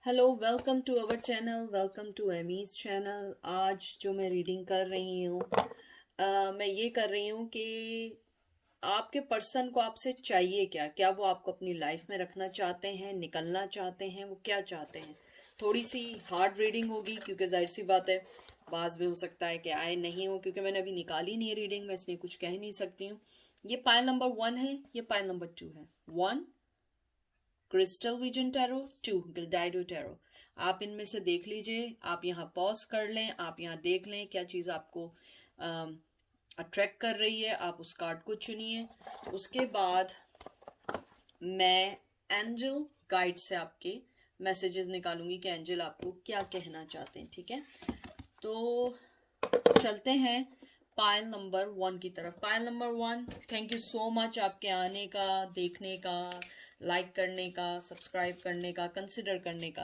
Hello, welcome to our channel, welcome to Amy's चैनल। आज जो मैं रीडिंग कर रही हूँ, मैं ये कर रही हूँ कि आपके पर्सन को आपसे चाहिए क्या। क्या वो आपको अपनी लाइफ में रखना चाहते हैं, निकलना चाहते हैं, वो क्या चाहते हैं। थोड़ी सी हार्ड रीडिंग होगी क्योंकि जाहिर सी बात है बाज में हो सकता है कि आए नहीं हो, क्योंकि मैंने अभी निकाली नहीं है रीडिंग, मैं इसलिए कुछ कह नहीं सकती हूँ। ये पाइल नंबर 1 है, ये पाइल नंबर 2 है। 1 क्रिस्टल विजन टैरो, 2 गिल्डाइडो टैरो। आप इनमें से देख लीजिए, आप यहाँ पॉज कर लें, आप यहाँ देख लें क्या चीज़ आपको अट्रैक्ट कर रही है, आप उस कार्ड को चुनिए। उसके बाद मैं एंजल गाइड से आपके मैसेजेस निकालूंगी कि एंजल आपको क्या कहना चाहते हैं। ठीक है, तो चलते हैं पायल नंबर 1 की तरफ। Pile number 1, thank you so much आपके आने का, देखने का, लाइक करने का, सब्सक्राइब करने का, कंसिडर करने का।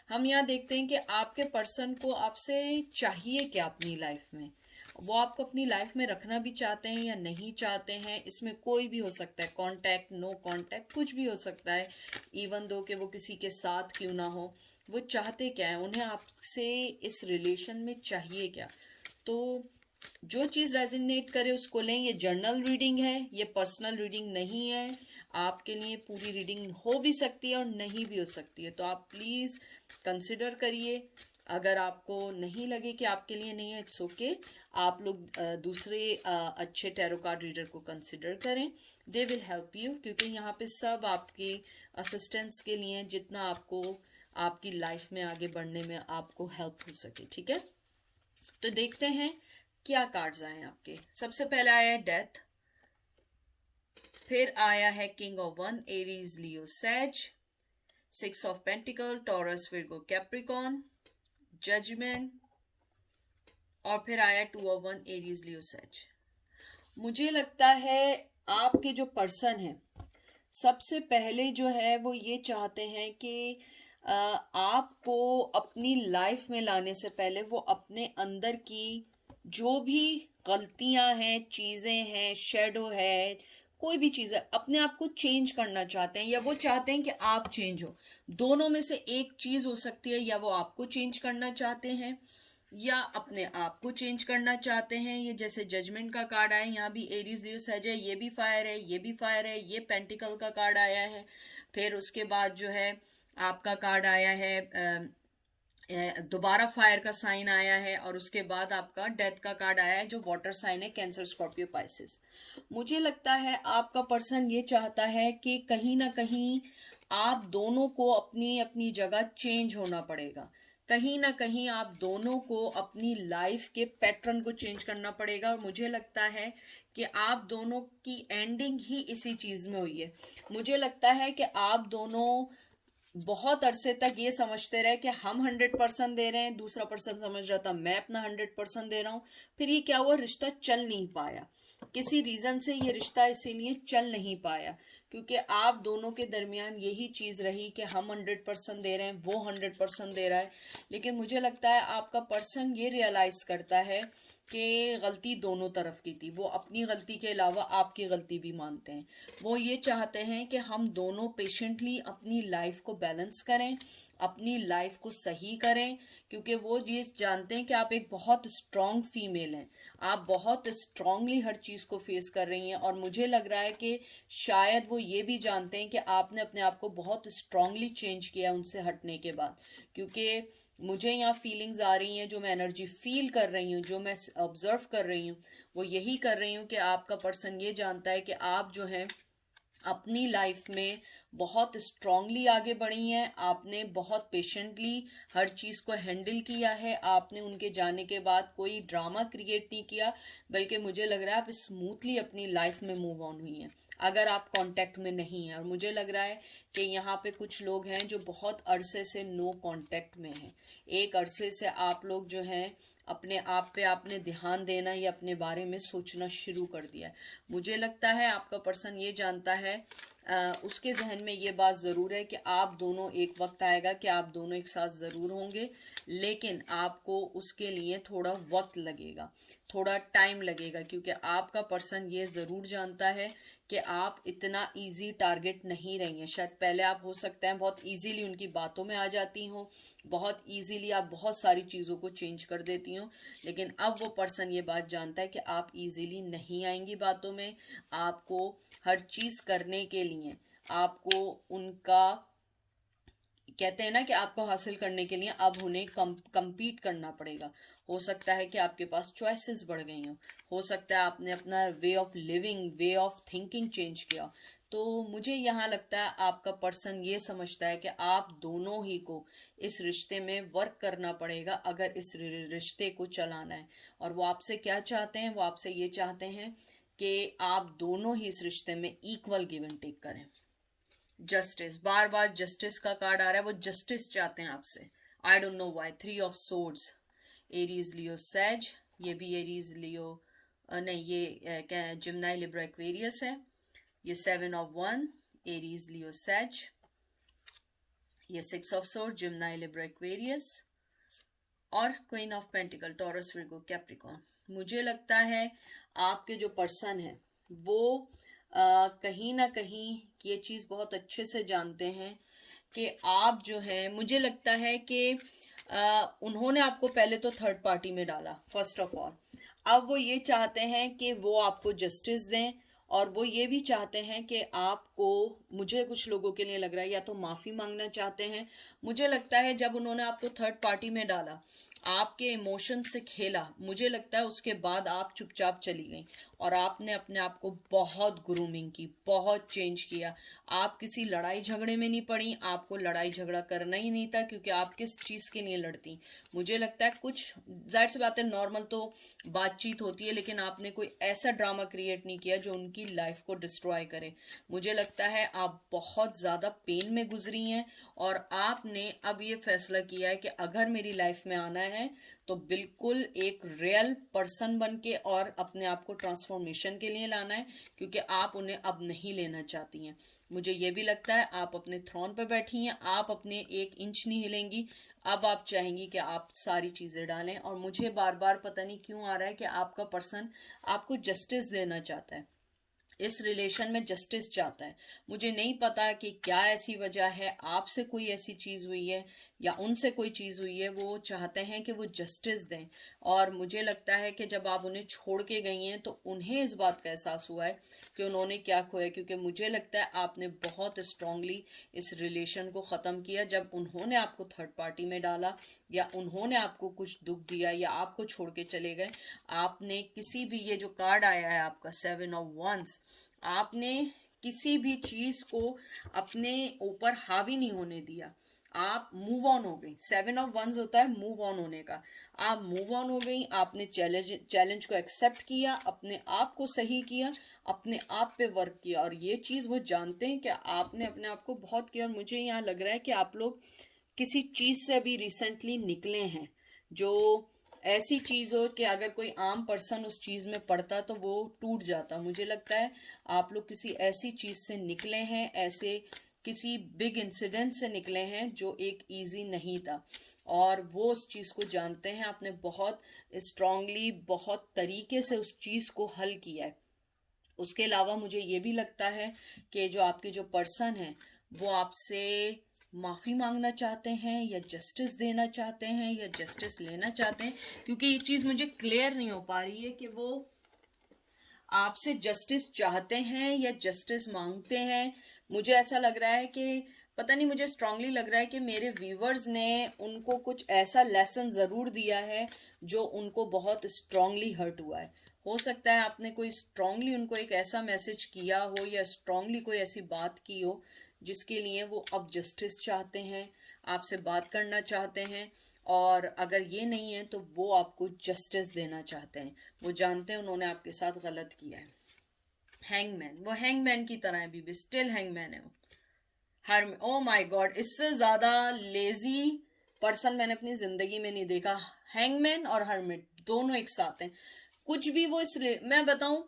हम यहाँ देखते हैं कि आपके पर्सन को आपसे चाहिए क्या अपनी लाइफ में। वो आपको अपनी लाइफ में रखना भी चाहते हैं या नहीं चाहते हैं, इसमें कोई भी हो सकता है, कांटेक्ट, नो कांटेक्ट, कुछ भी हो सकता है। इवन दो कि वो किसी के साथ क्यों ना हो, वो चाहते क्या है, उन्हें आपसे इस रिलेशन में चाहिए क्या। तो जो चीज़ रेजिनेट करे उसको लें। ये जर्नल रीडिंग है, ये पर्सनल रीडिंग नहीं है। आपके लिए पूरी रीडिंग हो भी सकती है और नहीं भी हो सकती है, तो आप प्लीज़ कंसिडर करिए। अगर आपको नहीं लगे कि आपके लिए नहीं है, इट्स ओके। आप लोग दूसरे अच्छे टैरो कार्ड रीडर को कंसिडर करें, दे विल हेल्प यू, क्योंकि यहाँ पे सब आपकी असिस्टेंस के लिए, जितना आपको आपकी लाइफ में आगे बढ़ने में आपको हेल्प हो सके। ठीक है, तो देखते हैं क्या कार्ड्स आए आपके। सबसे पहले आया है डेथ, फिर आया है किंग ऑफ वन, Aries, Leo, Sag, 6 of pentacles, Taurus, Virgo, Capricorn, judgement, और फिर आया 2 ऑफ वन, एरीज, लियो, सैज। मुझे लगता है आपके जो पर्सन है, सबसे पहले जो है वो ये चाहते हैं कि आपको अपनी लाइफ में लाने से पहले वो अपने अंदर की जो भी गलतियां हैं, चीज़ें हैं, शेडो है, कोई भी चीज़ है, अपने आप को चेंज करना चाहते हैं, या वो चाहते हैं कि आप चेंज हो। दोनों में से एक चीज़ हो सकती है, या वो आपको चेंज करना चाहते हैं या अपने आप को चेंज करना चाहते हैं। ये जैसे जजमेंट का कार्ड आया, यहाँ भी एरीज, लियो, सैज है, ये भी फायर है, ये भी फायर है, ये पेंटिकल का कार्ड आया है। फिर उसके बाद जो है आपका कार्ड आया है, दोबारा फायर का साइन आया है, और उसके बाद आपका डेथ का कार्ड आया है जो वाटर साइन है, कैंसर, स्कॉर्पियो, पाइसेस। मुझे लगता है आपका पर्सन ये चाहता है कि कहीं ना कहीं आप दोनों को अपनी अपनी जगह चेंज होना पड़ेगा। कहीं ना कहीं आप दोनों को अपनी लाइफ के पैटर्न को चेंज करना पड़ेगा, और मुझे लगता है कि आप दोनों की एंडिंग ही इसी चीज में हुई है। मुझे लगता है कि आप दोनों बहुत अरसे तक ये समझते रहे कि हम 100% दे रहे हैं, दूसरा पर्सन समझ रहा था मैं अपना 100% दे रहा हूँ। फिर ये क्या हुआ, रिश्ता चल नहीं पाया। किसी रीजन से ये रिश्ता इसीलिए चल नहीं पाया क्योंकि आप दोनों के दरमियान यही चीज रही कि हम 100% दे रहे हैं, वो 100% दे रहा है। लेकिन मुझे लगता है आपका पर्सन ये रियलाइज करता है कि गलती दोनों तरफ की थी। वो अपनी गलती के अलावा आपकी गलती भी मानते हैं। वो ये चाहते हैं कि हम दोनों पेशेंटली अपनी लाइफ को बैलेंस करें, अपनी लाइफ को सही करें, क्योंकि वो ये जानते हैं कि आप एक बहुत स्ट्रांग फीमेल हैं। आप बहुत स्ट्रांगली हर चीज़ को फेस कर रही हैं, और मुझे लग रहा है कि शायद वो ये भी जानते हैं कि आपने अपने आप को बहुत स्ट्रांगली चेंज किया उनसे हटने के बाद। क्योंकि मुझे यहाँ फीलिंग्स आ रही हैं, जो मैं एनर्जी फील कर रही हूँ, जो मैं ऑब्जर्व कर रही हूँ, वो यही कर रही हूँ कि आपका पर्सन ये जानता है कि आप जो है अपनी लाइफ में बहुत स्ट्रांगली आगे बढ़ी हैं। आपने बहुत पेशेंटली हर चीज़ को हैंडल किया है। आपने उनके जाने के बाद कोई ड्रामा क्रिएट नहीं किया, बल्कि मुझे लग रहा है आप स्मूथली अपनी लाइफ में मूव ऑन हुई हैं, अगर आप कांटेक्ट में नहीं हैं। और मुझे लग रहा है कि यहाँ पे कुछ लोग हैं जो बहुत अरसे से नो कांटेक्ट में हैं। एक अरसे से आप लोग जो हैं अपने आप पे आपने ध्यान देना या अपने बारे में सोचना शुरू कर दिया है। मुझे लगता है आपका पर्सन ये जानता है, उसके जहन में ये बात ज़रूर है कि आप दोनों, एक वक्त आएगा कि आप दोनों एक साथ ज़रूर होंगे, लेकिन आपको उसके लिए थोड़ा वक्त लगेगा, थोड़ा टाइम लगेगा, क्योंकि आपका पर्सन ये ज़रूर जानता है कि आप इतना इजी टारगेट नहीं रही हैं। शायद पहले आप हो सकता है बहुत इजीली उनकी बातों में आ जाती हो, बहुत इजीली आप बहुत सारी चीज़ों को चेंज कर देती हो, लेकिन अब वो पर्सन ये बात जानता है कि आप इजीली नहीं आएंगी बातों में। आपको हर चीज़ करने के लिए आपको उनका, कहते हैं ना कि आपको हासिल करने के लिए अब उन्हें कम्पीट करना पड़ेगा। हो सकता है कि आपके पास चॉइसेस बढ़ गई हो सकता है आपने अपना way of living, way of thinking change किया। तो मुझे यहाँ लगता है आपका पर्सन ये समझता है कि आप दोनों ही को इस रिश्ते में वर्क करना पड़ेगा अगर इस रिश्ते को चलाना है। और वो आपसे क्या चाहते हैं? वो आपसे ये चाहते हैं कि आप दोनों ही इस रिश्ते में इक्वल गिव एंड टेक करें। जस्टिस, बार बार जस्टिस का कार्ड आ रहा है, वो जस्टिस चाहते हैं आपसे। I don't know why. 3 of swords, Aries Leo Sag, ये भी एरीज लियो नहीं, ये क्या, जिम्नाई लिब्रा एक्वेरियस है। ये 7 ऑफ वन, एरीज लियो सैज। ये 6 ऑफ सोर्ड, जिम्नाई लिब्रा एक्वेरियस। और queen of pentacles, Taurus Virgo Capricorn. मुझे लगता है आपके जो पर्सन है वो कहीं ना कहीं ये चीज़ बहुत अच्छे से जानते हैं कि आप जो है, मुझे लगता है कि उन्होंने आपको पहले तो थर्ड पार्टी में डाला फर्स्ट ऑफ ऑल। अब वो ये चाहते हैं कि वो आपको जस्टिस दें, और वो ये भी चाहते हैं कि आपको, मुझे कुछ लोगों के लिए लग रहा है या तो माफ़ी मांगना चाहते हैं। मुझे लगता है जब उन्होंने आपको थर्ड पार्टी में डाला, आपके इमोशन से खेला, मुझे लगता है उसके बाद आप चुपचाप चली गई और आपने अपने आप को बहुत ग्रूमिंग की, बहुत चेंज किया। आप किसी लड़ाई झगड़े में नहीं पड़ी, आपको लड़ाई झगड़ा करना ही नहीं था, क्योंकि आप किस चीज़ के लिए लड़ती। मुझे लगता है कुछ, जाहिर सी बात है नॉर्मल तो बातचीत होती है, लेकिन आपने कोई ऐसा ड्रामा क्रिएट नहीं किया जो उनकी लाइफ को डिस्ट्रॉय करे। मुझे लगता है आप बहुत ज़्यादा पेन में गुजरी हैं और आपने अब ये फैसला किया है कि अगर मेरी लाइफ में आना है तो बिल्कुल एक रियल पर्सन बन के और अपने आप को ट्रांसफॉर्मेशन के लिए लाना है, क्योंकि आप उन्हें अब नहीं लेना चाहती हैं। मुझे ये भी लगता है आप अपने थ्रोन पे बैठी हैं, आप अपने 1 इंच नहीं हिलेंगी। अब आप चाहेंगी कि आप सारी चीज़ें डालें, और मुझे बार बार पता नहीं क्यों आ रहा है कि आपका पर्सन आपको जस्टिस देना चाहता है, इस रिलेशन में जस्टिस चाहता है। मुझे नहीं पता कि क्या ऐसी वजह है, आपसे कोई ऐसी चीज़ हुई है या उनसे कोई चीज़ हुई है, वो चाहते हैं कि वो जस्टिस दें। और मुझे लगता है कि जब आप उन्हें छोड़ के गई हैं तो उन्हें इस बात का एहसास हुआ है कि उन्होंने क्या खोया, क्योंकि मुझे लगता है आपने बहुत स्ट्रांगली इस रिलेशन को ख़त्म किया जब उन्होंने आपको थर्ड पार्टी में डाला या उन्होंने आपको कुछ दुख दिया या आपको छोड़ के चले गए। आपने किसी भी, ये जो कार्ड आया है आपका 7 ऑफ वंस, आपने किसी भी चीज को अपने ऊपर हावी नहीं होने दिया। आप मूव ऑन हो गई। 7 ऑफ वंस होता है मूव ऑन होने का। आप मूव ऑन हो गई, आपने चैलेंज को एक्सेप्ट किया, अपने आप को सही किया, अपने आप पे वर्क किया। और ये चीज वो जानते हैं कि आपने अपने आप को बहुत किया। और मुझे यहाँ लग रहा है कि आप लोग किसी चीज से अभी रिसेंटली निकले हैं, जो ऐसी चीज हो कि अगर कोई आम पर्सन उस चीज में पड़ता तो वो टूट जाता। मुझे लगता है आप लोग किसी ऐसी चीज से निकले हैं, ऐसे किसी बिग इंसिडेंट से निकले हैं जो एक इजी नहीं था, और वो उस चीज को जानते हैं। आपने बहुत स्ट्रांगली, बहुत तरीके से उस चीज को हल किया है। उसके अलावा मुझे ये भी लगता है कि जो आपके जो पर्सन हैं वो आपसे माफ़ी मांगना चाहते हैं या जस्टिस देना चाहते हैं या जस्टिस लेना चाहते हैं, क्योंकि ये चीज़ मुझे क्लियर नहीं हो पा रही है कि वो आपसे जस्टिस चाहते हैं या जस्टिस मांगते हैं। मुझे ऐसा लग रहा है कि पता नहीं, मुझे स्ट्रांगली लग रहा है कि मेरे व्यूवर्स ने उनको कुछ ऐसा लेसन ज़रूर दिया है जो उनको बहुत स्ट्रांगली हर्ट हुआ है। हो सकता है आपने कोई स्ट्रांगली उनको एक ऐसा मैसेज किया हो या स्ट्रांगली कोई ऐसी बात की हो जिसके लिए वो अब जस्टिस चाहते हैं, आपसे बात करना चाहते हैं। और अगर ये नहीं है तो वो आपको जस्टिस देना चाहते हैं। वो जानते हैं उन्होंने आपके साथ गलत किया है। हैंगमैन, वो हैंगमैन की तरह है, अभी स्टिल हैंगमैन है वो। हर, ओ माय गॉड, इससे ज्यादा लेजी पर्सन मैंने अपनी जिंदगी में नहीं देखा। हैंगमैन और हर्मिट दोनों एक साथ हैं। कुछ भी वो मैं बताऊं,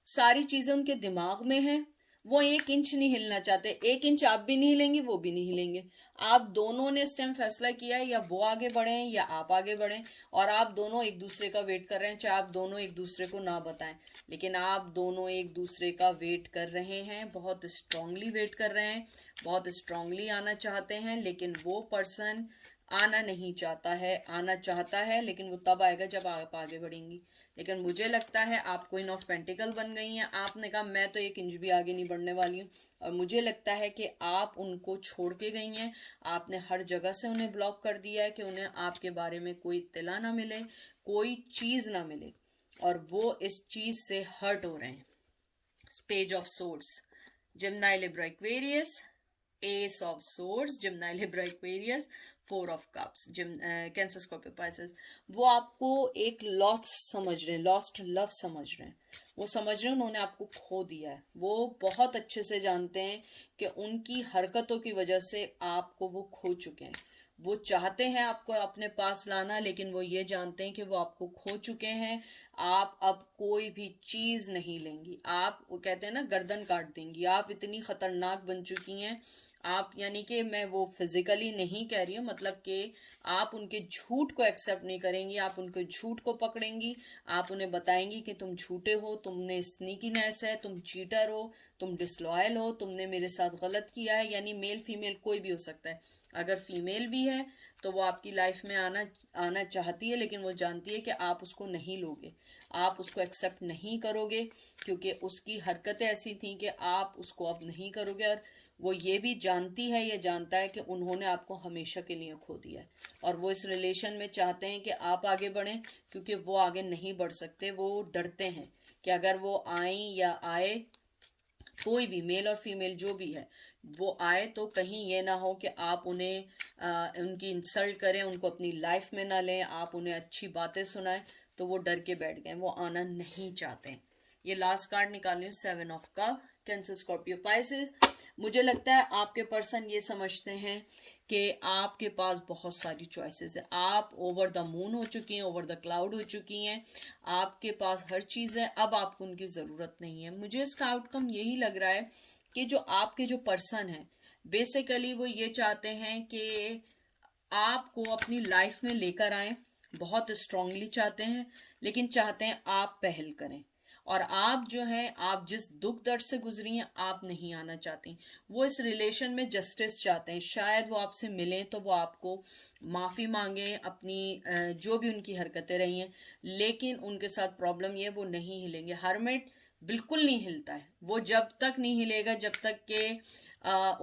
सारी चीजें उनके दिमाग में है। वो 1 इंच नहीं हिलना चाहते। 1 इंच आप भी नहीं हिलेंगे, वो भी नहीं हिलेंगे। आप दोनों ने इस टाइम फैसला किया है, या वो आगे बढ़े या आप आगे बढ़े, और आप दोनों एक दूसरे का वेट कर रहे हैं, चाहे आप दोनों एक दूसरे को ना बताएं, लेकिन आप दोनों एक दूसरे का वेट कर रहे हैं, बहुत स्ट्रांगली वेट कर रहे हैं, बहुत स्ट्रांगली आना चाहते हैं। लेकिन वो पर्सन आना नहीं चाहता है, आना चाहता है लेकिन वो तब आएगा जब आप आगे बढ़ेंगी। लेकिन मुझे लगता है आप क्वीन ऑफ पेंटिकल बन गई हैं। आपने कहा मैं तो 1 इंच भी आगे नहीं बढ़ने वाली हूँ, और मुझे लगता है कि आप उनको छोड़ के गई हैं। आपने हर जगह से उन्हें ब्लॉक कर दिया है कि उन्हें आपके बारे में कोई इत्तला ना मिले, कोई चीज़ ना मिले, और वो इस चीज़ से हर्ट हो रहे हैं। Page of swords, Gemini, Libra, Aquarius, Ace of Swords, Gemini, Libra, Aquarius, 4 of Cups, Cancer, Scorpio, Pisces। वो आपको एक लॉस्ट समझ रहे हैं, लॉस्ट लव समझ रहे हैं। वो समझ रहे हैं उन्होंने आपको खो दिया है। वो बहुत अच्छे से जानते हैं कि उनकी हरकतों की वजह से आपको वो खो चुके हैं। वो चाहते हैं आपको अपने पास लाना, लेकिन वो ये जानते हैं कि वो आपको खो चुके हैं। आप अब कोई भी चीज नहीं लेंगी। आप, वो कहते हैं ना, गर्दन काट देंगी। आप इतनी खतरनाक बन चुकी हैं। आप, यानी कि मैं वो फिजिकली नहीं कह रही हूँ, मतलब कि आप उनके झूठ को एक्सेप्ट नहीं करेंगी। आप उनके झूठ को पकड़ेंगी। आप उन्हें बताएंगी कि तुम झूठे हो, तुमने स्नीकीनेस है, तुम चीटर हो, तुम डिसलॉयल हो, तुमने मेरे साथ गलत किया है। यानी मेल फीमेल कोई भी हो सकता है। अगर फीमेल भी है तो वो आपकी लाइफ में आना चाहती है, लेकिन वो जानती है कि आप उसको नहीं लोगे, आप उसको एक्सेप्ट नहीं करोगे, क्योंकि उसकी हरकतें ऐसी थी कि आप उसको अब नहीं करोगे। और वो ये भी जानती है, ये जानता है कि उन्होंने आपको हमेशा के लिए खो दिया है, और वो इस रिलेशन में चाहते हैं कि आप आगे बढ़ें, क्योंकि वो आगे नहीं बढ़ सकते। वो डरते हैं कि अगर वो आए या आए, कोई भी मेल और फीमेल जो भी है, वो आए तो कहीं ये ना हो कि आप उन्हें उनकी इंसल्ट करें, उनको अपनी लाइफ में ना लें, आप उन्हें अच्छी बातें सुनाएं, तो वो डर के बैठ गए, वो आना नहीं चाहते हैं। ये लास्ट कार्ड निकाल रही हूँ, 7 of cup, cancer, Scorpio, Pisces. मुझे लगता है आपके पर्सन ये समझते हैं कि आपके पास बहुत सारी चॉइसेस है। आप ओवर द मून हो चुकी हैं, ओवर द क्लाउड हो चुकी हैं, आपके पास हर चीज़ है। अब आपको उनकी ज़रूरत नहीं है। मुझे इसका आउटकम यही लग रहा है कि जो आपके जो पर्सन है, बेसिकली वो ये चाहते हैं कि आपको अपनी लाइफ में लेकर आए, बहुत स्ट्रांगली चाहते हैं, लेकिन चाहते हैं आप पहल करें। और आप जो हैं, आप जिस दुख दर्द से गुजरी हैं, आप नहीं आना चाहती। वो इस रिलेशन में जस्टिस चाहते हैं। शायद वो आपसे मिलें तो वो आपको माफ़ी मांगे अपनी जो भी उनकी हरकतें रही हैं, लेकिन उनके साथ प्रॉब्लम ये, वो नहीं हिलेंगे। हर्मिट बिल्कुल नहीं हिलता है। वो जब तक नहीं हिलेगा जब तक कि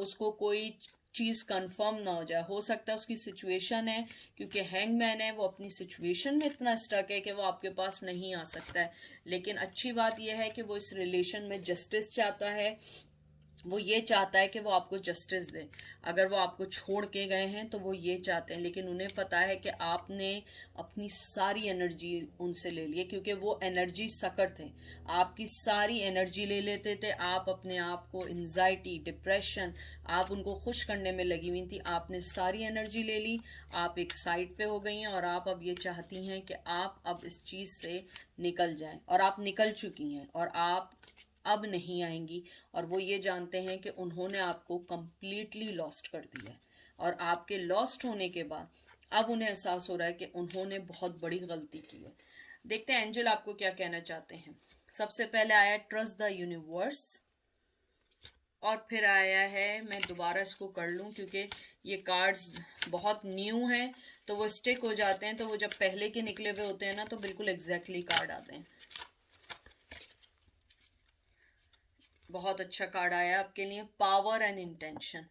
उसको कोई चीज़ कंफर्म ना हो जाए। हो सकता है उसकी सिचुएशन है, क्योंकि हैंगमैन है, वो अपनी सिचुएशन में इतना स्टक है कि वो आपके पास नहीं आ सकता है। लेकिन अच्छी बात यह है कि वो इस रिलेशन में जस्टिस चाहता है। वो ये चाहता है कि वो आपको जस्टिस दे। अगर वो आपको छोड़ के गए हैं तो वो ये चाहते हैं, लेकिन उन्हें पता है कि आपने अपनी सारी एनर्जी उनसे ले ली है, क्योंकि वो एनर्जी सकर थे। आपकी सारी एनर्जी ले लेते थे। आप अपने आप को एंजाइटी, डिप्रेशन, आप उनको खुश करने में लगी हुई थी। आपने सारी एनर्जी ले ली, आप एक साइड पे हो गई हैं, और आप अब ये चाहती हैं कि आप अब इस चीज़ से निकल जाएं। और आप निकल चुकी हैं, और आप अब नहीं आएंगी। और वो ये जानते हैं कि उन्होंने आपको कंप्लीटली लॉस्ट कर दिया है, और आपके लॉस्ट होने के बाद अब उन्हें एहसास हो रहा है कि उन्होंने बहुत बड़ी गलती की है। देखते हैं एंजल आपको क्या कहना चाहते हैं। सबसे पहले आया ट्रस्ट द यूनिवर्स, और फिर आया है, मैं दोबारा इसको कर लूं क्योंकि ये कार्ड्स बहुत न्यू हैं, तो वो स्टिक हो जाते हैं। तो वो जब पहले के निकले हुए होते हैं ना, तो बिल्कुल एग्जैक्टली कार्ड आते हैं। बहुत अच्छा कार्ड आया आपके लिए, पावर एंड इंटेंशन।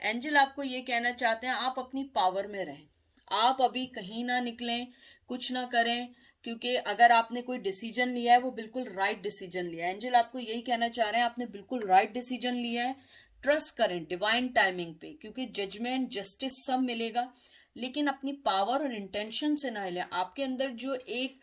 एंजल आपको ये कहना चाहते हैं आप अपनी पावर में रहें। आप अभी कहीं ना निकलें, कुछ ना करें, क्योंकि अगर आपने कोई डिसीजन लिया है वो बिल्कुल राइट डिसीजन लिया है। एंजल आपको यही कहना चाह रहे हैं आपने बिल्कुल राइट डिसीजन लिया है। ट्रस्ट करें डिवाइन टाइमिंग पे, क्योंकि जजमेंट, जस्टिस सब मिलेगा। लेकिन अपनी पावर और इंटेंशन से ना हिले। आपके अंदर जो एक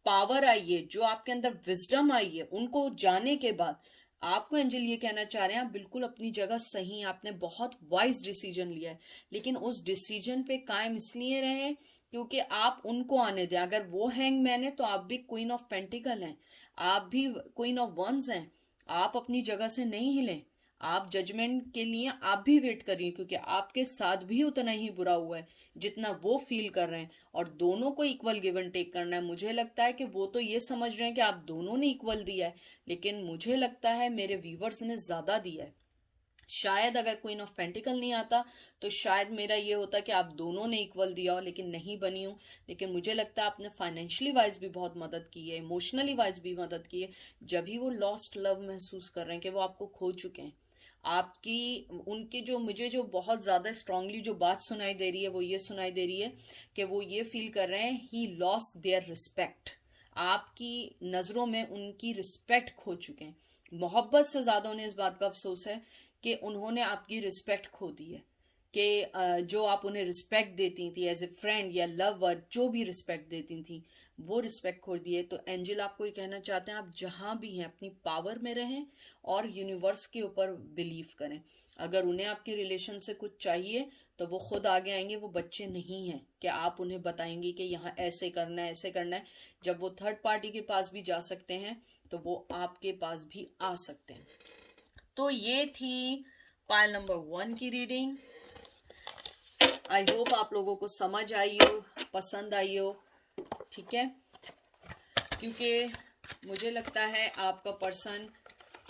पावर आई है, जो आपके अंदर विजडम आई है, उनको जाने के बाद आपको एंजल ये कहना चाह रहे हैं आप बिल्कुल अपनी जगह सही हैं, आपने बहुत वाइज डिसीजन लिया है, लेकिन उस डिसीजन पे कायम इसलिए रहें क्योंकि आप उनको आने दें। अगर वो हैंगमैन है तो आप भी क्वीन ऑफ पेंटिकल हैं, आप भी क्वीन ऑफ वंस हैं, आप अपनी जगह से नहीं हिलें। आप जजमेंट के लिए आप भी वेट करिए, क्योंकि आपके साथ भी उतना ही बुरा हुआ है जितना वो फील कर रहे हैं, और दोनों को इक्वल गिव एंड टेक करना है। मुझे लगता है कि वो तो ये समझ रहे हैं कि आप दोनों ने इक्वल दिया है, लेकिन मुझे लगता है मेरे व्यूवर्स ने ज्यादा दिया है। शायद अगर क्वीन ऑफ पेंटिकल नहीं आता तो शायद मेरा ये होता कि आप दोनों ने इक्वल दिया हो, लेकिन नहीं बनी हूँ। लेकिन मुझे लगता है आपने फाइनेंशियली वाइज भी बहुत मदद की है, इमोशनली वाइज भी मदद की है। जब भी वो लॉस्ट लव महसूस कर रहे हैं कि वो आपको खो चुके हैं, आपकी उनकी जो मुझे जो बहुत ज़्यादा स्ट्रांगली जो बात सुनाई दे रही है वो ये सुनाई दे रही है कि वो ये फील कर रहे हैं ही लॉस्ट देयर रिस्पेक्ट। आपकी नज़रों में उनकी रिस्पेक्ट खो चुके हैं। मोहब्बत से ज़्यादा उन्हें इस बात का अफसोस है कि उन्होंने आपकी रिस्पेक्ट खो दी है, कि जो आप उन्हें रिस्पेक्ट देती थी एज ए फ्रेंड या लवर, जो भी रिस्पेक्ट देती थी वो रिस्पेक्ट खो दी है। तो एंजल आपको ये कहना चाहते हैं आप जहाँ भी हैं अपनी पावर में रहें और यूनिवर्स के ऊपर बिलीव करें। अगर उन्हें आपके रिलेशन से कुछ चाहिए तो वो खुद आगे आएंगे। वो बच्चे नहीं हैं कि आप उन्हें बताएंगे कि यहाँ ऐसे करना है ऐसे करना है। जब वो थर्ड पार्टी के पास भी जा सकते हैं तो वो आपके पास भी आ सकते हैं। तो ये थी पाइल नंबर 1 की रीडिंग। आई होप आप लोगों को समझ आई हो, पसंद आई हो, ठीक है। क्योंकि मुझे लगता है आपका पर्सन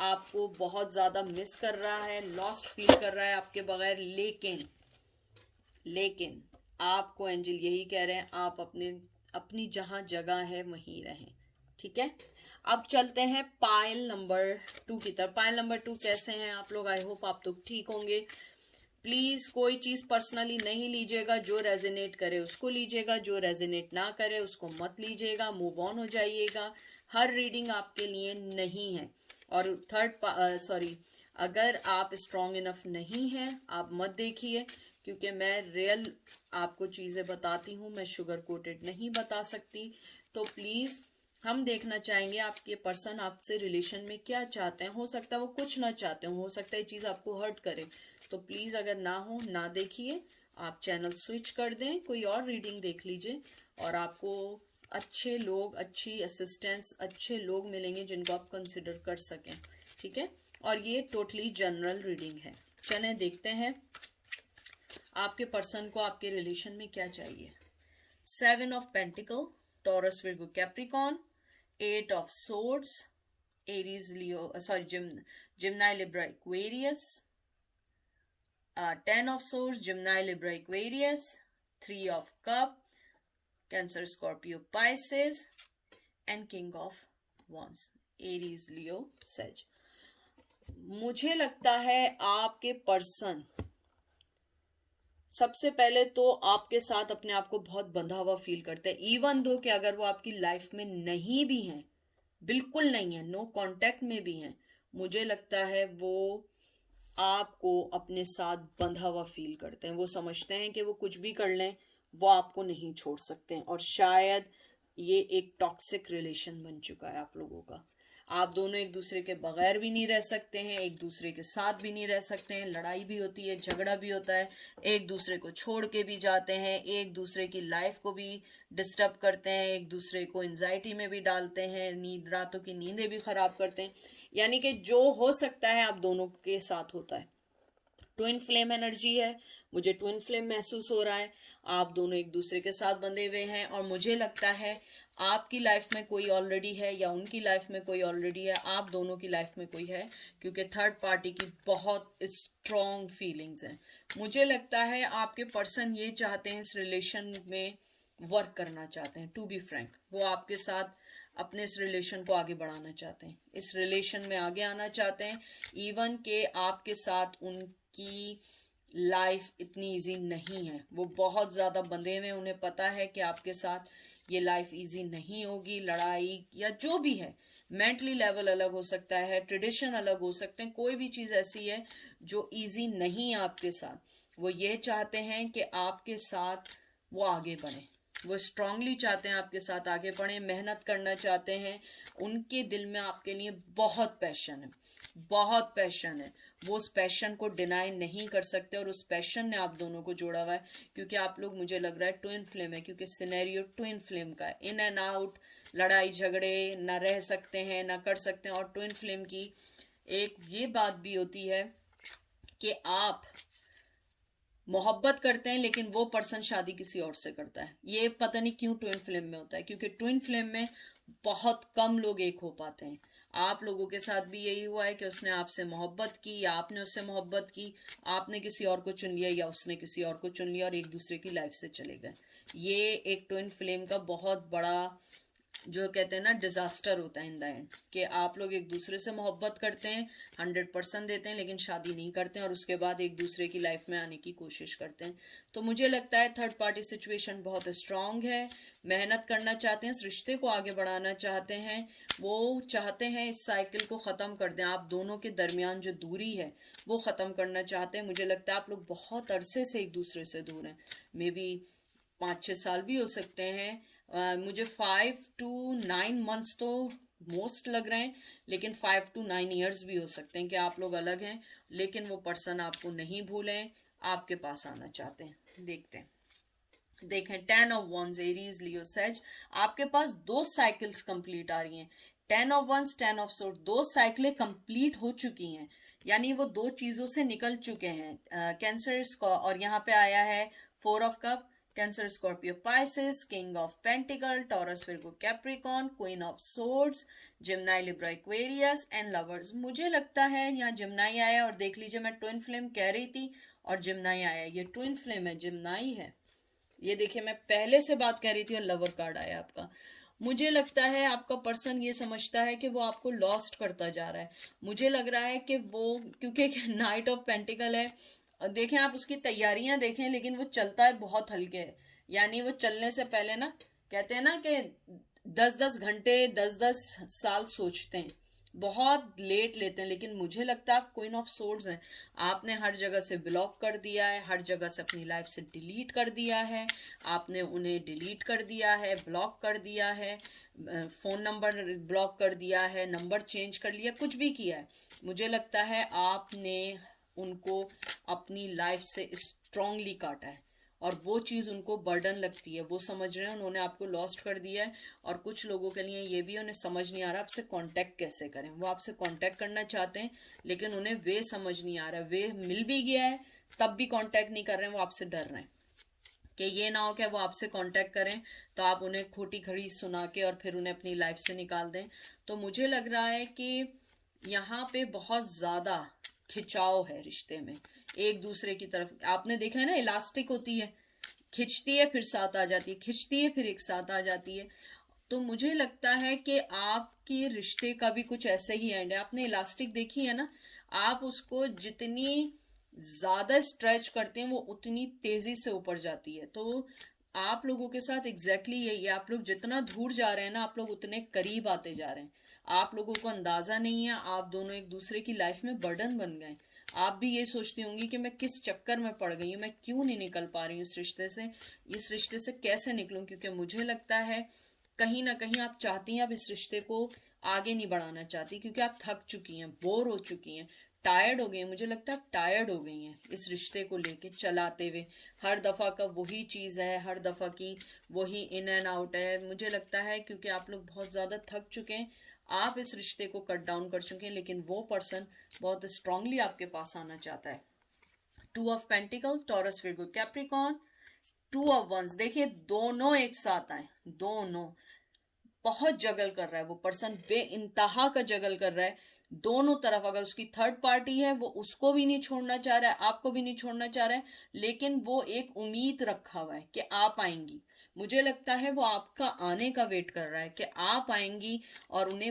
आपको बहुत ज़्यादा मिस कर रहा है, लॉस्ट फील कर रहा है आपके बगैर। लेकिन आपको एंजल यही कह रहे हैं आप अपनी जहाँ जगह है वहीं रहें, ठीक है। अब चलते हैं पाइल नंबर 2 की तरफ। पाइल नंबर 2 कैसे हैं आप लोग? आई होप आप तो ठीक होंगे। प्लीज कोई चीज पर्सनली नहीं लीजिएगा, जो रेजोनेट करे उसको लीजिएगा, जो रेजोनेट ना करे उसको मत लीजिएगा, मूव ऑन हो जाइएगा। हर रीडिंग आपके लिए नहीं है। और अगर आप स्ट्रांग इनफ नहीं हैं आप मत देखिए, क्योंकि मैं रियल आपको चीजें बताती हूँ, मैं शुगर कोटेड नहीं बता सकती। तो प्लीज हम देखना चाहेंगे आपके पर्सन आपसे रिलेशन में क्या चाहते हैं। हो सकता है वो कुछ ना चाहते हो सकता है ये चीज आपको हर्ट करे। तो प्लीज अगर ना हो ना देखिए, आप चैनल स्विच कर दें, कोई और रीडिंग देख लीजिए, और आपको अच्छे लोग, अच्छी असिस्टेंस, अच्छे लोग मिलेंगे जिनको आप कंसिडर कर सकें, ठीक है। और ये टोटली जनरल रीडिंग है। चलें देखते हैं आपके पर्सन को आपके रिलेशन में क्या चाहिए। 7 of pentacles, Taurus Virgo Capricorn. 8 of swords, Aries Leo Gemini Libra Aquarius. 10 of swords, Gemini, Libra, Aquarius. 3 of cup, Cancer, Scorpio, Pisces. And King of Wands, Aries, Leo, Sag. मुझे लगता है आपके person सबसे पहले तो आपके साथ अपने आप को बहुत बंधा हुआ फील करते हैं, इवन दो कि अगर वो आपकी लाइफ में नहीं भी हैं, बिल्कुल नहीं है, नो कांटेक्ट में भी हैं, मुझे लगता है वो आपको अपने साथ बंधा हुआ फील करते हैं। वो समझते हैं कि वो कुछ भी कर लें वो आपको नहीं छोड़ सकते हैं, और शायद ये एक टॉक्सिक रिलेशन बन चुका है आप लोगों का। आप दोनों एक दूसरे के बगैर भी नहीं रह सकते हैं, एक दूसरे के साथ भी नहीं रह सकते हैं। लड़ाई भी होती है, झगड़ा भी होता है, एक दूसरे को छोड़ के भी जाते हैं, एक दूसरे की लाइफ को भी डिस्टर्ब करते हैं, एक दूसरे को एंजाइटी में भी डालते हैं, नींद, रातों की नींदें भी खराब करते हैं। यानी कि जो हो सकता है आप दोनों के साथ होता है। ट्विन फ्लेम एनर्जी है, मुझे ट्विन फ्लेम महसूस हो रहा है। आप दोनों एक दूसरे के साथ बंधे हुए हैं, और मुझे लगता है आपकी लाइफ में कोई ऑलरेडी है या उनकी लाइफ में कोई ऑलरेडी है, आप दोनों की लाइफ में कोई है, क्योंकि थर्ड पार्टी की बहुत स्ट्रॉन्ग फीलिंग्स हैं। मुझे लगता है आपके पर्सन ये चाहते हैं, इस रिलेशन में वर्क करना चाहते हैं। टू बी फ्रैंक, वो आपके साथ अपने इस रिलेशन को आगे बढ़ाना चाहते हैं, इस रिलेशन में आगे आना चाहते हैं। इवन के आपके साथ उनकी लाइफ इतनी इजी नहीं है, वो बहुत ज़्यादा बंधे हुए, उन्हें पता है कि आपके साथ ये लाइफ इजी नहीं होगी। लड़ाई या जो भी है, मेंटली लेवल अलग हो सकता है, ट्रेडिशन अलग हो सकते हैं, कोई भी चीज़ ऐसी है जो इजी नहीं है आपके साथ। वो ये चाहते हैं कि आपके साथ वो आगे बढ़े, वो स्ट्रांगली चाहते हैं आपके साथ आगे बढ़े, मेहनत करना चाहते हैं, उनके दिल में आपके लिए बहुत पैशन है। बहुत पैशन है, वो उस पैशन को डिनाई नहीं कर सकते और उस पैशन ने आप दोनों को जोड़ा हुआ है, क्योंकि आप लोग, मुझे लग रहा है ट्विन फ्लेम है, क्योंकि सिनेरियो ट्विन फ्लेम का है। इन एंड आउट, लड़ाई झगड़े, ना रह सकते हैं ना कर सकते हैं। और ट्विन फ्लेम की एक ये बात भी होती है कि आप मोहब्बत करते हैं लेकिन वो पर्सन शादी किसी और से करता है। ये पता नहीं क्यों ट्विन फ्लेम में होता है, क्योंकि ट्विन फ्लेम में बहुत कम लोग एक हो पाते हैं। आप लोगों के साथ भी यही हुआ है कि उसने आपसे मोहब्बत की या आपने उससे मोहब्बत की, आपने किसी और को चुन लिया या उसने किसी और को चुन लिया और एक दूसरे की लाइफ से चले गए। ये एक ट्विन फ्लेम का बहुत बड़ा, जो कहते हैं ना, डिजास्टर होता है इन द एंड, कि आप लोग एक दूसरे से मोहब्बत करते हैं, 100% देते हैं, लेकिन शादी नहीं करते हैं और उसके बाद एक दूसरे की लाइफ में आने की कोशिश करते हैं। तो मुझे लगता है थर्ड पार्टी सिचुएशन बहुत स्ट्रांग है, मेहनत करना चाहते हैं, इस रिश्ते को आगे बढ़ाना चाहते हैं, वो चाहते हैं इस साइकिल को ख़त्म कर दें, आप दोनों के दरमियान जो दूरी है वो ख़त्म करना चाहते हैं। मुझे लगता है आप लोग बहुत अरसे से एक दूसरे से दूर हैं, मे बी 5-6 साल भी हो सकते हैं। मुझे 5 to 9 months तो मोस्ट लग रहे हैं, लेकिन 5 to 9 years भी हो सकते हैं कि आप लोग अलग हैं, लेकिन वो पर्सन आपको नहीं भूलें, आपके पास आना चाहते हैं। देखते हैं, देखें 10 of Wands, Aries, Leo, says, आपके पास 2 साइकिल्स कंप्लीट आ रही हैं। 10 of Wands, 10 of Swords, 2 साइकिलें कंप्लीट हो चुकी हैं, यानी वो 2 चीजों से निकल चुके हैं। कैंसर का, और यहाँ पे आया है 4 of Cup, Cancer, Scorpio, Pisces, king of pentacles, Taurus, Virgo, Capricorn, queen of swords, Gemini, Libra, Aquarius and lovers. मुझे लगता है यहाँ जिम्नाई आया, और देख लीजिए मैं ट्विन फ्लेम कह रही थी और जिम्नाई आया, ये ट्विन फ्लेम है, जिम्नाई है। ये देखिए मैं पहले से बात कर रही थी और लवर कार्ड आया आपका। मुझे लगता है आपका पर्सन ये समझता है कि वो आपको लॉस्ट करता जा रहा है। मुझे लग रहा है कि वो, क्योंकि नाइट ऑफ पेंटिकल है, देखें आप उसकी तैयारियां देखें, लेकिन वो चलता है बहुत हल्के है, यानी वो चलने से पहले ना, कहते हैं ना कि 10-10 घंटे 10-10 साल सोचते हैं, बहुत लेट लेते हैं। लेकिन मुझे लगता है आप क्वीन ऑफ सोर्ड्स हैं, आपने हर जगह से ब्लॉक कर दिया है, हर जगह से अपनी लाइफ से डिलीट कर दिया है, आपने उन्हें डिलीट कर दिया है, ब्लॉक कर दिया है, फ़ोन नंबर ब्लॉक कर दिया है, नंबर चेंज कर लिया, कुछ भी किया है। मुझे लगता है आपने उनको अपनी लाइफ से स्ट्रांगली काटा है और वो चीज़ उनको बर्डन लगती है, वो समझ रहे हैं उन्होंने आपको लॉस्ट कर दिया है। और कुछ लोगों के लिए ये भी उन्हें समझ नहीं आ रहा आपसे कांटेक्ट कैसे करें। वो आपसे कांटेक्ट करना चाहते हैं लेकिन उन्हें वे समझ नहीं आ रहा, वे मिल भी गया है तब भी कांटेक्ट नहीं कर रहे हैं, वो आपसे डर रहे हैं कि ये ना हो कि वो आपसे कांटेक्ट करें तो आप उन्हें खोटी खड़ी सुना के और फिर उन्हें अपनी लाइफ से निकाल दें। तो मुझे लग रहा है कि यहाँ पे बहुत ज़्यादा खिंचाव है रिश्ते में, एक दूसरे की तरफ। आपने देखा है ना, इलास्टिक होती है, खिंचती है फिर साथ आ जाती है, खिंचती है फिर एक साथ आ जाती है। तो मुझे लगता है कि आपके रिश्ते का भी कुछ ऐसे ही एंड है। आपने इलास्टिक देखी है ना, आप उसको जितनी ज्यादा स्ट्रेच करते हैं वो उतनी तेजी से ऊपर जाती है। तो आप लोगों के साथ एग्जैक्टली यही है, आप लोग जितना दूर जा रहे हैं ना, आप लोग उतने करीब आते जा रहे हैं। आप लोगों को अंदाजा नहीं है, आप दोनों एक दूसरे की लाइफ में बर्डन बन गए। आप भी ये सोचती होंगी कि मैं किस चक्कर में पड़ गई हूँ, मैं क्यों नहीं निकल पा रही हूँ इस रिश्ते से कैसे निकलूं। क्योंकि मुझे लगता है कहीं ना कहीं आप चाहती हैं, आप इस रिश्ते को आगे नहीं बढ़ाना चाहती, क्योंकि आप थक चुकी हैं, बोर हो चुकी हैं, टायर्ड हो गई हैं। मुझे लगता है आप टायर्ड हो गई हैं इस रिश्ते को लेके चलाते हुए। हर दफ़ा का वही चीज़ है, हर दफ़ा की वही इन एंड आउट है। मुझे लगता है क्योंकि आप लोग बहुत ज़्यादा थक चुके हैं, आप इस रिश्ते को कट डाउन कर चुके हैं, लेकिन वो पर्सन बहुत स्ट्रांगली आपके पास आना चाहता है। 2 of pentacles, Taurus, Virgo, Capricorn, 2 of wands. देखिए दोनों एक साथ आए, दोनों बहुत जगल कर रहा है वो पर्सन, बेइंतहा का जगल कर रहा है दोनों तरफ। अगर उसकी थर्ड पार्टी है वो उसको भी नहीं छोड़ना चाह रहा है, आपको भी नहीं छोड़ना चाह रहा है, लेकिन वो एक उम्मीद रखा हुआ है कि आप आएंगी। मुझे लगता है वो आपका आने का वेट कर रहा है कि आप आएंगी और उन्हें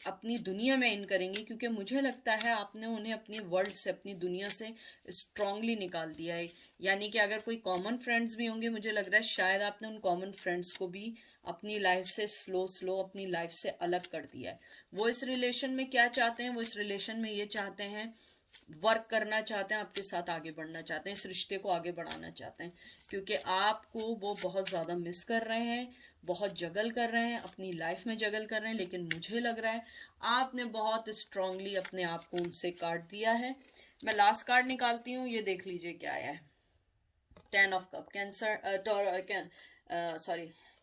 अपनी दुनिया में इन करेंगी, क्योंकि मुझे लगता है आपने उन्हें अपनी वर्ल्ड से, अपनी दुनिया से स्ट्रांगली निकाल दिया है। यानी कि अगर कोई कॉमन फ्रेंड्स भी होंगे, मुझे लग रहा है शायद आपने उन कॉमन फ्रेंड्स को भी अपनी लाइफ से स्लो अपनी लाइफ से अलग कर दिया है। वो इस रिलेशन में क्या चाहते हैं, वो इस रिलेशन में ये चाहते हैं वर्क करना चाहते हैं, आपके साथ आगे बढ़ना चाहते हैं, इस रिश्ते को आगे बढ़ाना चाहते हैं, क्योंकि आपको वो बहुत ज़्यादा मिस कर रहे हैं, बहुत जगल कर रहे हैं, अपनी लाइफ में जगल कर रहे हैं। लेकिन मुझे लग रहा है आपने बहुत स्ट्रांगली अपने आप को उनसे काट दिया है। मैं लास्ट कार्ड निकालती हूँ, ये देख लीजिए क्या आया है। 10 of cup,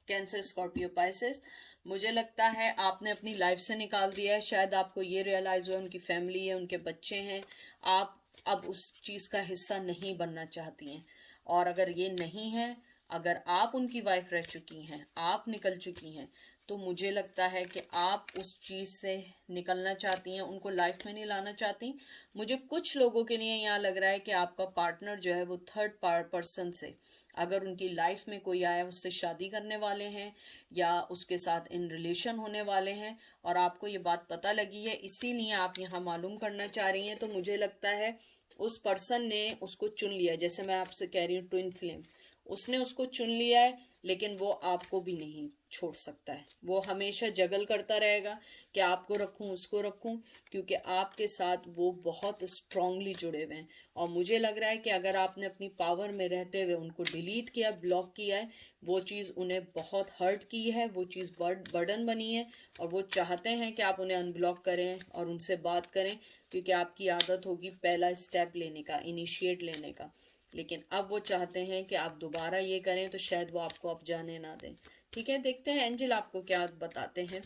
cancer, Scorpio, Pisces. मुझे लगता है आपने अपनी लाइफ से निकाल दिया है। शायद आपको ये रियलाइज हुआ उनकी फैमिली है, उनके बच्चे हैं, आप अब उस चीज़ का हिस्सा नहीं बनना चाहती हैं। और अगर ये नहीं है, अगर आप उनकी वाइफ रह चुकी हैं, आप निकल चुकी हैं, तो मुझे लगता है कि आप उस चीज़ से निकलना चाहती हैं, उनको लाइफ में नहीं लाना चाहती। मुझे कुछ लोगों के लिए यहाँ लग रहा है कि आपका पार्टनर जो है वो थर्ड पर्सन से, अगर उनकी लाइफ में कोई आया, उससे शादी करने वाले हैं या उसके साथ इन रिलेशन होने वाले हैं, और आपको ये बात पता लगी है, इसीलिए आप यहाँ मालूम करना चाह रही हैं। तो मुझे लगता है उस पर्सन ने उसको चुन लिया, जैसे मैं आपसे कह रही हूँ ट्विन फ्लेम, उसने उसको चुन लिया है, लेकिन वो आपको भी नहीं छोड़ सकता है। वो हमेशा जगल करता रहेगा कि आपको रखूं, उसको रखूं, क्योंकि आपके साथ वो बहुत स्ट्रांगली जुड़े हुए हैं। और मुझे लग रहा है कि अगर आपने अपनी पावर में रहते हुए उनको डिलीट किया, ब्लॉक किया है, वो चीज़ उन्हें बहुत हर्ट की है, वो चीज़ बर्डन बनी है, और वो चाहते हैं कि आप उन्हें अनब्लॉक करें और उनसे बात करें, क्योंकि आपकी आदत होगी पहला स्टेप लेने का, इनिशिएट लेने का। लेकिन अब वो चाहते हैं कि आप दोबारा ये करें, तो शायद वो आपको अब जाने ना दें। ठीक है, देखते हैं एंजल आपको क्या बताते हैं।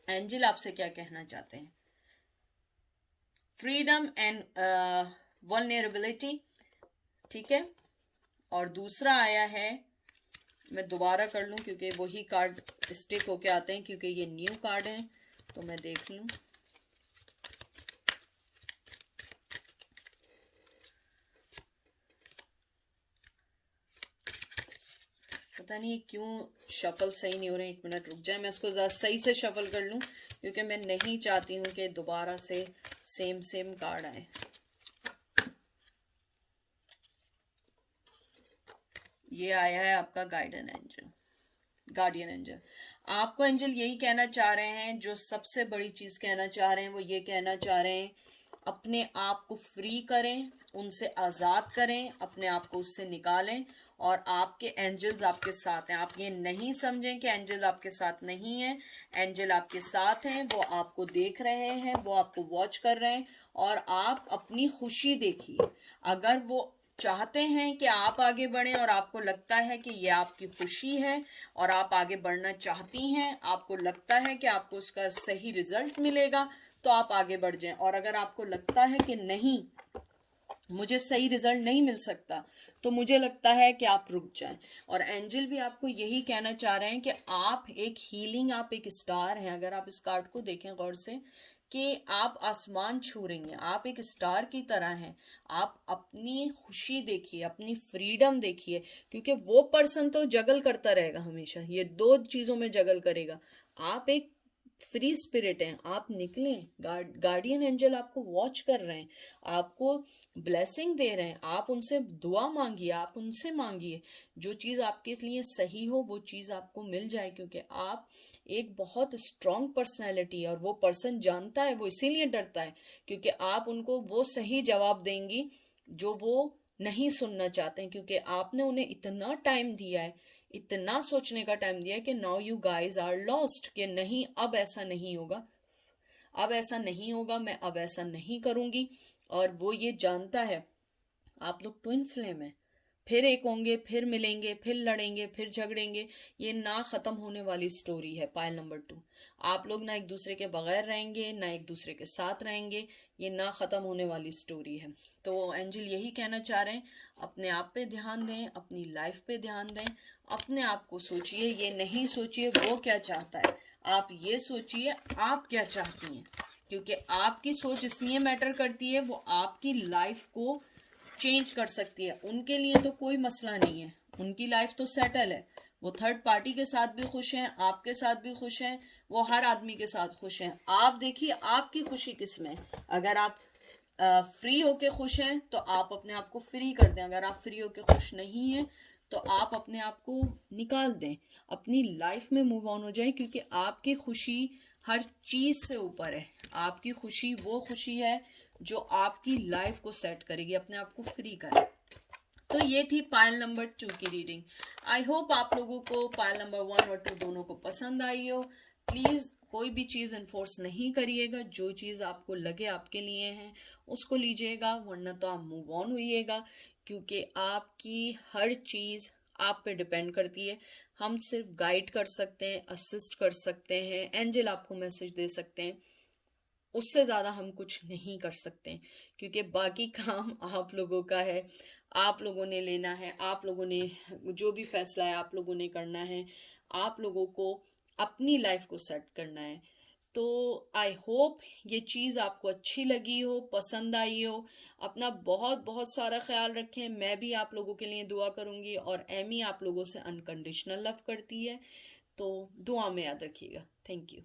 एंजल आपसे क्या कहना चाहते हैं? फ्रीडम एंड वल्नरेबिलिटी, ठीक है। और दूसरा आया है, मैं दोबारा कर लूं क्योंकि वही कार्ड स्टिक होके आते हैं, क्योंकि ये न्यू कार्ड है, तो मैं देख लूं। पता नहीं क्यों शफल सही नहीं हो रहे, 1 मिनट रुक जाए, मैं इसको ज़रा सही से शफल कर लूं, क्योंकि मैं नहीं चाहती हूं कि दोबारा से सेम कार्ड आए। ये आया है आपका गार्डियन एंजल। आपको एंजल यही कहना चाह रहे हैं, जो सबसे बड़ी चीज कहना चाह रहे हैं, वो ये कहना चाह रहे हैं अपने आप को फ्री करें, उनसे आज़ाद करें, अपने आप को उससे निकालें, और आपके एंजल्स आपके साथ हैं। आप ये नहीं समझें कि एंजल आपके साथ नहीं है, एंजल आपके साथ हैं, वो आपको देख रहे हैं, वो आपको वॉच कर रहे हैं, और आप अपनी खुशी देखिए। अगर वो चाहते हैं कि आप आगे बढ़ें और आपको लगता है कि ये आपकी खुशी है और आप आगे बढ़ना चाहती हैं, आपको लगता है कि आपको उसका सही रिजल्ट मिलेगा, तो आप आगे बढ़ जाएं। और अगर आपको लगता है कि नहीं, मुझे सही रिजल्ट नहीं मिल सकता, तो मुझे लगता है कि आप रुक जाएं। और एंजल भी आपको यही कहना चाह रहे हैं कि आप एक हीलिंग, आप एक स्टार हैं। अगर आप इस कार्ड को देखें गौर से, कि आप आसमान छू रही हैं, आप एक स्टार की तरह हैं। आप अपनी खुशी देखिए, अपनी फ्रीडम देखिए, क्योंकि वो पर्सन तो जगल करता रहेगा हमेशा, ये 2 चीजों में जगल करेगा। आप एक फ्री स्पिरिट हैं, आप निकलें। गार्डियन एंजल आपको वॉच कर रहे हैं, आपको ब्लेसिंग दे रहे हैं। आप उनसे दुआ मांगिए, आप उनसे मांगिए, जो चीज़ आपके लिए सही हो वो चीज़ आपको मिल जाए, क्योंकि आप एक बहुत स्ट्रांग पर्सनैलिटी है। और वो पर्सन जानता है, वो इसीलिए डरता है, क्योंकि आप उनको वो सही जवाब देंगी जो वो नहीं सुनना चाहते हैं, क्योंकि आपने उन्हें इतना टाइम दिया है, इतना सोचने का टाइम दिया है कि now you guys are lost, कि नहीं अब ऐसा नहीं होगा, अब ऐसा नहीं होगा, मैं अब ऐसा नहीं करूंगी। और वो ये जानता है आप लोग ट्विन फ्लेम है, फिर एक होंगे, फिर मिलेंगे, फिर लड़ेंगे, फिर झगड़ेंगे। ये ना खत्म होने वाली स्टोरी है। पायल नंबर 2, आप लोग ना एक दूसरे के बगैर रहेंगे, ना एक दूसरे के साथ रहेंगे, ये ना खत्म होने वाली स्टोरी है। तो एंजल यही कहना चाह रहे हैं, अपने आप पे ध्यान दें, अपनी लाइफ पे ध्यान दें, अपने आप को सोचिए, ये नहीं सोचिए वो क्या चाहता है, आप ये सोचिए आप क्या चाहती हैं, क्योंकि आपकी सोच इसलिए मैटर करती है, वो आपकी लाइफ को चेंज कर सकती है। उनके लिए तो कोई मसला नहीं है, उनकी लाइफ तो सेटल है, वो थर्ड पार्टी के साथ भी खुश हैं, आपके साथ भी खुश हैं, वो हर आदमी के साथ खुश हैं। आप देखिए आपकी खुशी किस में। अगर आप फ्री होके खुश हैं तो आप अपने आप को फ्री कर दें, अगर आप फ्री होके खुश नहीं हैं तो आप अपने आप को निकाल दें, अपनी लाइफ में मूव ऑन हो जाए, क्योंकि आपकी खुशी हर चीज से ऊपर है। आपकी खुशी वो खुशी है जो आपकी लाइफ को सेट करेगी, अपने आप को फ्री करे। तो ये थी पायल नंबर 2 की रीडिंग। आई होप आप लोगों को पायल नंबर 1 और 2 दोनों को पसंद आई हो। प्लीज कोई भी चीज इन्फोर्स नहीं करिएगा, जो चीज आपको लगे आपके लिए है उसको लीजिएगा, वरना तो आप मूव ऑन होइएगा, क्योंकि आपकी हर चीज आप पे डिपेंड करती है। हम सिर्फ गाइड कर सकते हैं, असिस्ट कर सकते हैं, एंजल आपको मैसेज दे सकते हैं, उससे ज़्यादा हम कुछ नहीं कर सकते, क्योंकि बाकी काम आप लोगों का है, आप लोगों ने लेना है, आप लोगों ने जो भी फैसला है आप लोगों ने करना है, आप लोगों को अपनी लाइफ को सेट करना है। तो आई होप ये चीज़ आपको अच्छी लगी हो, पसंद आई हो। अपना बहुत बहुत सारा ख्याल रखें, मैं भी आप लोगों के लिए दुआ करूँगी, और एमी आप लोगों से अनकंडीशनल लव करती है, तो दुआ में याद रखिएगा। Thank you.